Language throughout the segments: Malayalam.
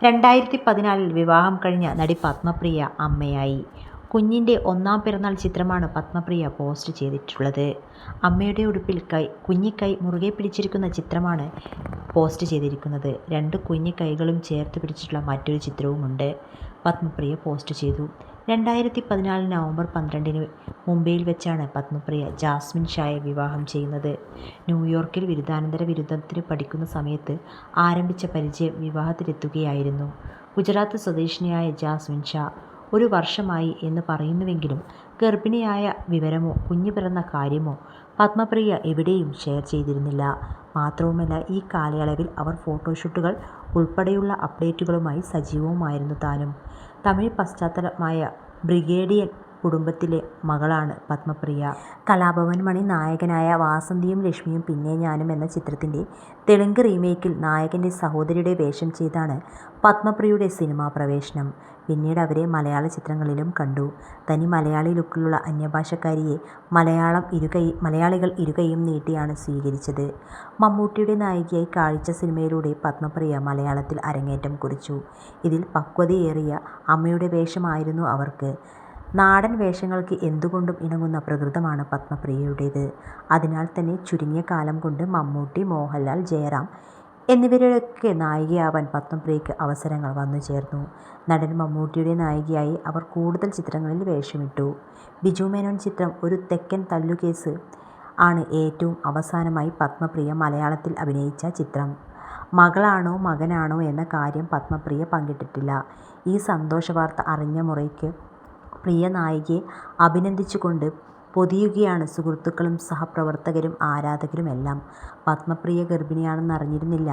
2014 വിവാഹം കഴിഞ്ഞ നടി പത്മപ്രിയ അമ്മയായി. കുഞ്ഞിൻ്റെ ഒന്നാം പിറന്നാൾ ചിത്രമാണ് പത്മപ്രിയ പോസ്റ്റ് ചെയ്തിട്ടുള്ളത്. അമ്മയുടെ ഉടുപ്പിൽ കുഞ്ഞിക്കൈ മുറുകെ പിടിച്ചിരിക്കുന്ന ചിത്രമാണ് പോസ്റ്റ് ചെയ്തിരിക്കുന്നത്. രണ്ട് കുഞ്ഞു കൈകളും ചേർത്ത് പിടിച്ചിട്ടുള്ള മറ്റൊരു ചിത്രവുമുണ്ട് പത്മപ്രിയ പോസ്റ്റ് ചെയ്തു. 2014 നവംബർ 12 മുംബൈയിൽ വെച്ചാണ് പത്മപ്രിയ ജാസ്മിൻ ഷായെ വിവാഹം ചെയ്യുന്നത്. ന്യൂയോർക്കിൽ ബിരുദാനന്തര ബിരുദത്തിന് പഠിക്കുന്ന സമയത്ത് ആരംഭിച്ച പരിചയം വിവാഹത്തിലെത്തുകയായിരുന്നു. ഗുജറാത്ത് സ്വദേശിനിയായ ജാസ്മിൻ ഷാ 1 വർഷമായി എന്ന് പറയുന്നുവെങ്കിലും ഗർഭിണിയായ വിവരമോ കുഞ്ഞ് പിറന്ന കാര്യമോ പത്മപ്രിയ എവിടെയും ഷെയർ ചെയ്തിരുന്നില്ല. മാത്രവുമല്ല, ഈ കാലയളവിൽ അവർ ഫോട്ടോഷൂട്ടുകൾ ഉൾപ്പെടെയുള്ള അപ്ഡേറ്റുകളുമായി സജീവവുമായിരുന്നു താനും. തമിഴ് പശ്ചാത്തലമായ ബ്രിഗേഡിയൻ കുടുംബത്തിലെ മകളാണ് പത്മപ്രിയ. കലാഭവൻ മണി നായകനായ വാസന്തിയും ലക്ഷ്മിയും പിന്നെ ഞാനും എന്ന ചിത്രത്തിൻ്റെ തെലുങ്ക് റീമേക്കിൽ നായകൻ്റെ സഹോദരിയുടെ വേഷം ചെയ്താണ് പത്മപ്രിയയുടെ സിനിമാ പ്രവേശനം. പിന്നീട് അവരെ മലയാള ചിത്രങ്ങളിലും കണ്ടു. തനി മലയാളി ലുക്കിലുള്ള അന്യഭാഷക്കാരിയെ മലയാളികൾ ഇരുകൈയും നീട്ടിയാണ് സ്വീകരിച്ചത്. മമ്മൂട്ടിയുടെ നായികയായി കാഴ്ച സിനിമയിലൂടെ പത്മപ്രിയ മലയാളത്തിൽ അരങ്ങേറ്റം കുറിച്ചു. ഇതിൽ പക്വതയേറിയ അമ്മയുടെ വേഷമായിരുന്നു അവർക്ക്. നാടൻ വേഷങ്ങൾക്ക് എന്തുകൊണ്ടും ഇണങ്ങുന്ന പ്രകൃതമാണ് പത്മപ്രിയയുടേത്. അതിനാൽ തന്നെ ചുരുങ്ങിയ കാലം കൊണ്ട് മമ്മൂട്ടി, മോഹൻലാൽ, ജയറാം എന്നിവരുടെയൊക്കെ നായികയാവാൻ പത്മപ്രിയയ്ക്ക് അവസരങ്ങൾ വന്നു ചേർന്നു. നടൻ മമ്മൂട്ടിയുടെ നായികയായി അവർ കൂടുതൽ ചിത്രങ്ങളിൽ വേഷമിട്ടു. ബിജു മേനോൻ ചിത്രം ഒരു തെക്കൻ തല്ലുകേസ് ആണ് ഏറ്റവും അവസാനമായി പത്മപ്രിയ മലയാളത്തിൽ അഭിനയിച്ച ചിത്രം. മകളാണോ മകനാണോ എന്ന കാര്യം പത്മപ്രിയ പങ്കിട്ടിട്ടില്ല. ഈ സന്തോഷവാർത്ത അറിഞ്ഞ മുറയ്ക്ക് പ്രിയ നായികയെ അഭിനന്ദിച്ചുകൊണ്ട് പൊതിയുകയാണ് സുഹൃത്തുക്കളും സഹപ്രവർത്തകരും ആരാധകരുമെല്ലാം. പത്മപ്രിയ ഗർഭിണിയാണെന്നറിഞ്ഞിരുന്നില്ല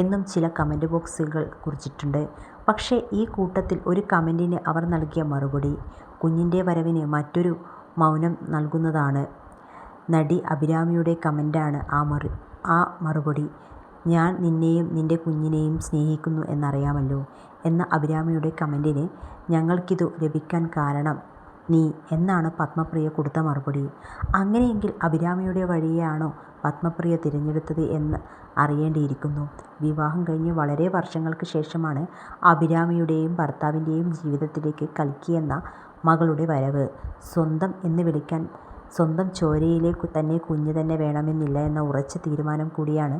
എന്നും ചില കമന്റ് ബോക്സുകൾ കുറിച്ചിട്ടുണ്ട്. പക്ഷേ ഈ കൂട്ടത്തിൽ ഒരു കമന്റിന് അവർ നൽകിയ മറുപടി കുഞ്ഞിൻ്റെ വരവിന് മറ്റൊരു മൗനം നൽകുന്നതാണ്. നടി അഭിരാമിയുടെ കമന്റാണ് ആ മറുപടി. ഞാൻ നിന്നെയും നിൻ്റെ കുഞ്ഞിനെയും സ്നേഹിക്കുന്നു എന്നറിയാമല്ലോ എന്ന അഭിരാമിയുടെ കമന്റിന് ഞങ്ങൾക്കിതു ലഭിക്കാൻ കാരണം നീ എന്നാണ് പത്മപ്രിയ കൊടുത്ത മറുപടി. അങ്ങനെയെങ്കിൽ അഭിരാമിയുടെ വഴിയാണോ പത്മപ്രിയ തിരഞ്ഞെടുത്തത് എന്ന് അറിയേണ്ടിയിരിക്കുന്നു. വിവാഹം കഴിഞ്ഞ് വളരെ വർഷങ്ങൾക്ക് ശേഷമാണ് അഭിരാമിയുടെയും ഭർത്താവിൻ്റെയും ജീവിതത്തിലേക്ക് കൽക്കി എന്ന മകളുടെ വരവ്. സ്വന്തം എന്ന് വിളിക്കാൻ സ്വന്തം ചോരയിലെ തന്നെ കുഞ്ഞ് തന്നെ വേണമെന്നില്ല എന്ന ഉറച്ച തീരുമാനം കൂടിയാണ്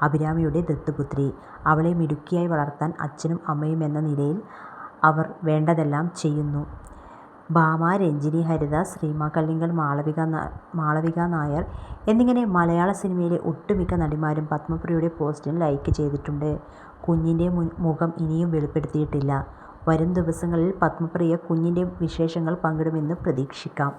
അഭിരാമിയുടെ ദത്തുപുത്രി. അവളെ മിടുക്കിയായി വളർത്താൻ അച്ഛനും അമ്മയും എന്ന നിലയിൽ അവർ വേണ്ടതെല്ലാം ചെയ്യുന്നു. ഭാമ, രഞ്ജിനി ഹരിദാസ്, റീമ കല്ലിങ്കൽ, മാളവിക നായർ എന്നിങ്ങനെ മലയാള സിനിമയിലെ ഒട്ടുമിക്ക നടിമാരും പത്മപ്രിയയുടെ പോസ്റ്റിന് ലൈക്ക് ചെയ്തിട്ടുണ്ട്. കുഞ്ഞിൻ്റെ മുഖം ഇനിയും വെളിപ്പെടുത്തിയിട്ടില്ല. വരും ദിവസങ്ങളിൽ പത്മപ്രിയ കുഞ്ഞിൻ്റെ വിശേഷങ്ങൾ പങ്കിടുമെന്ന് പ്രതീക്ഷിക്കാം.